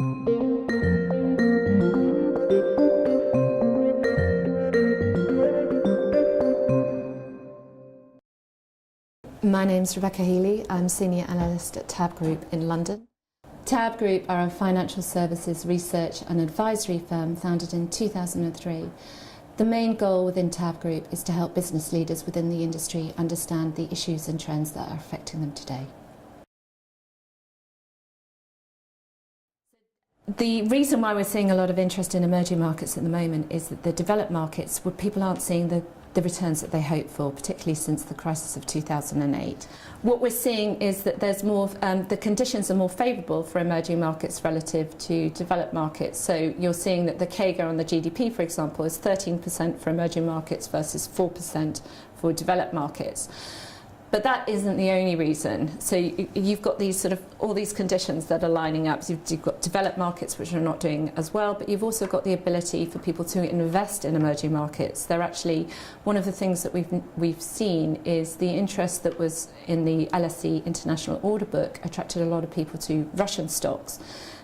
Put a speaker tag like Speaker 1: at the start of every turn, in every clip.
Speaker 1: My name's Rebecca Healy. I'm Senior Analyst at TAB Group in London. TAB Group are a financial services research and advisory firm founded in 2003. The main goal within TAB Group is to help business leaders within the industry understand the issues and trends that are affecting them today. The reason why we're seeing a lot of interest in emerging markets at the moment is that the developed markets, where people aren't seeing the returns that they hope for, particularly since the crisis of 2008. What we're seeing is that there's more, the conditions are more favourable for emerging markets relative to developed markets. So you're seeing that the CAGR on the GDP, for example, is 13% for emerging markets versus 4% for developed markets. But that isn't the only reason. So you've got these all these conditions that are lining up. So you've got developed markets which are not doing as well, but you've also got the ability for people to invest in emerging markets. They're actually, one of the things that we've seen is the interest that was in the LSE International Order Book attracted a lot of people to Russian stocks.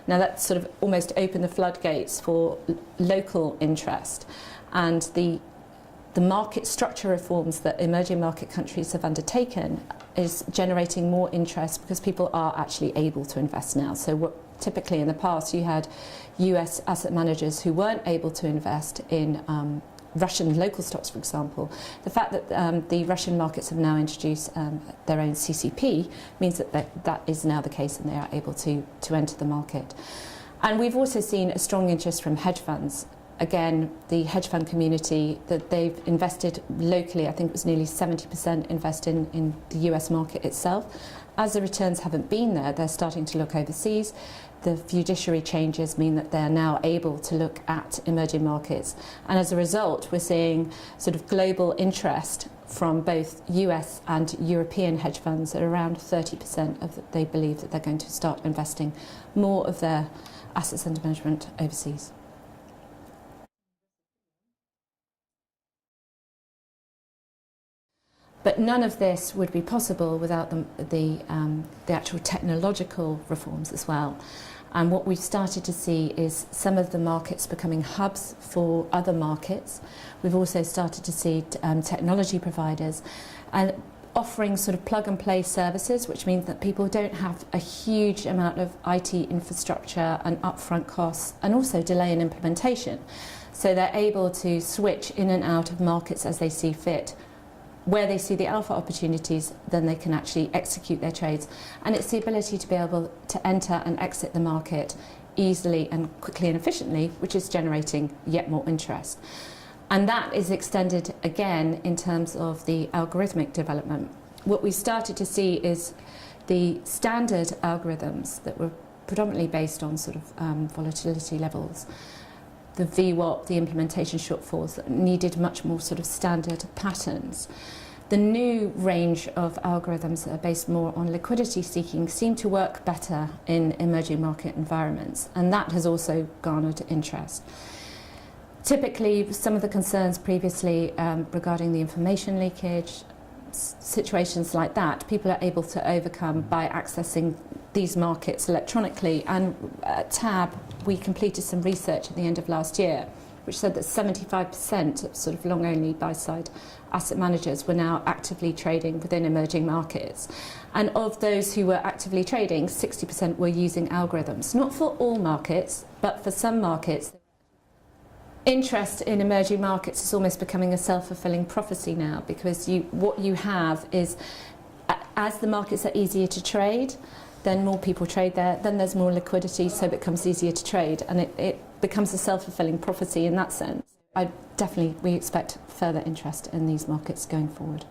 Speaker 1: Now that sort of almost opened the floodgates for local interest, and the market structure reforms that emerging market countries have undertaken is generating more interest because people are actually able to invest now. So typically in the past you had US asset managers who weren't able to invest in Russian local stocks, for example. The fact that the Russian markets have now introduced their own CCP means that that is now the case, and they are able to enter the market. And we've also seen a strong interest from hedge funds. Again, the hedge fund community, that they've invested locally, I think it was nearly 70% invested in the US market itself. As the returns haven't been there, they're starting to look overseas. The fiduciary changes mean that they're now able to look at emerging markets. And as a result, we're seeing sort of global interest from both US and European hedge funds at around 30% of they believe that they're going to start investing more of their assets under management overseas. But none of this would be possible without the actual technological reforms as well. And what we've started to see is some of the markets becoming hubs for other markets. We've also started to see technology providers and offering sort of plug-and-play services, which means that people don't have a huge amount of IT infrastructure and upfront costs, and also delay in implementation. So they're able to switch in and out of markets as they see fit. Where they see the alpha opportunities, then they can actually execute their trades. And it's the ability to be able to enter and exit the market easily and quickly and efficiently, which is generating yet more interest. And that is extended again in terms of the algorithmic development. What we started to see is the standard algorithms that were predominantly based on sort of volatility levels, the VWAP, the implementation shortfalls that needed much more sort of standard patterns. The new range of algorithms that are based more on liquidity seeking seem to work better in emerging market environments, and that has also garnered interest. Typically, some of the concerns previously regarding the information leakage, situations like that, people are able to overcome by accessing these markets electronically. And at TAB, we completed some research at the end of last year, which said that 75% of sort of long-only buy-side asset managers were now actively trading within emerging markets. And of those who were actively trading, 60% were using algorithms, not for all markets, but for some markets. Interest in emerging markets is almost becoming a self-fulfilling prophecy now, because what you have is, as the markets are easier to trade, then more people trade there, then there's more liquidity, so it becomes easier to trade, and it becomes a self-fulfilling prophecy in that sense. We expect further interest in these markets going forward.